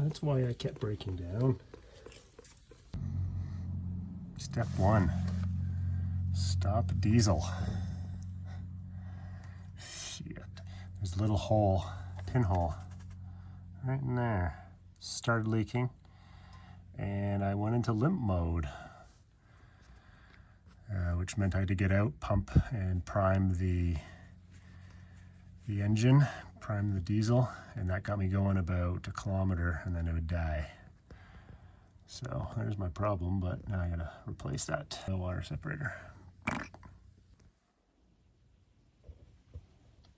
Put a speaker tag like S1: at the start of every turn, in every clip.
S1: That's why I kept breaking down. Step 1, stop diesel. Shit, there's a little hole, pinhole, right in there. Started leaking, and I went into limp mode, which meant I had to get out, pump, and prime the engine, prime the diesel, and that got me going about a kilometer, and then it would die. So there's my problem, but now I gotta replace that water separator.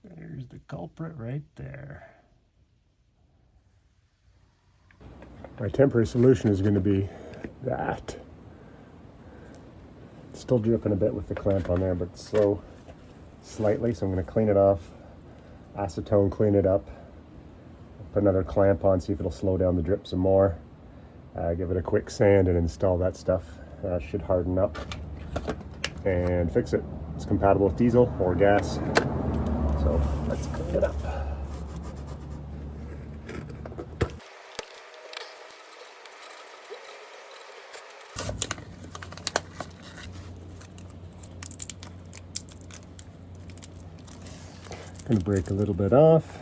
S1: There's the culprit right there. My temporary solution is going to be that. It's still dripping a bit with the clamp on there, but so slightly, so I'm going to clean it off, acetone, clean it up, put another clamp on, see if it'll slow down the drip some more. Give it a quick sand and install that stuff. Should harden up and fix it. It's compatible with diesel or gas, so let's clean it up. Going to break a little bit off.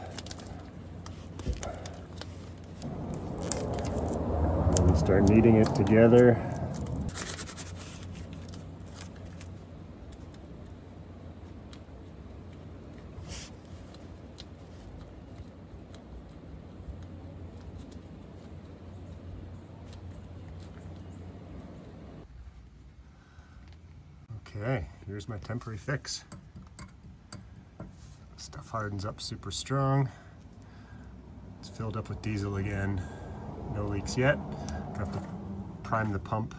S1: And start kneading it together. Okay, here's my temporary fix. Stuff hardens up super strong. It's filled up with diesel again. No leaks yet. I have to prime the pump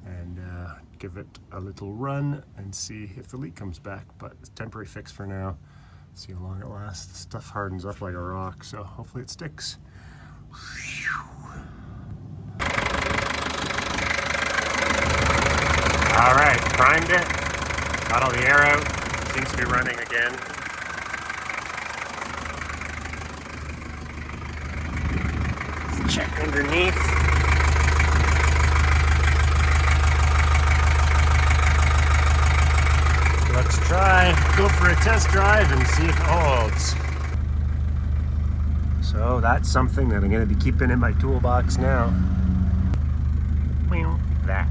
S1: and give it a little run and see if the leak comes back. But it's a temporary fix for now. See how long it lasts. The stuff hardens up like a rock, so hopefully it sticks. All right, primed it. Got all the air out. Seems to be running again. Check underneath. Let's go for a test drive and see if it holds. So that's something that I'm going to be keeping in my toolbox now. That.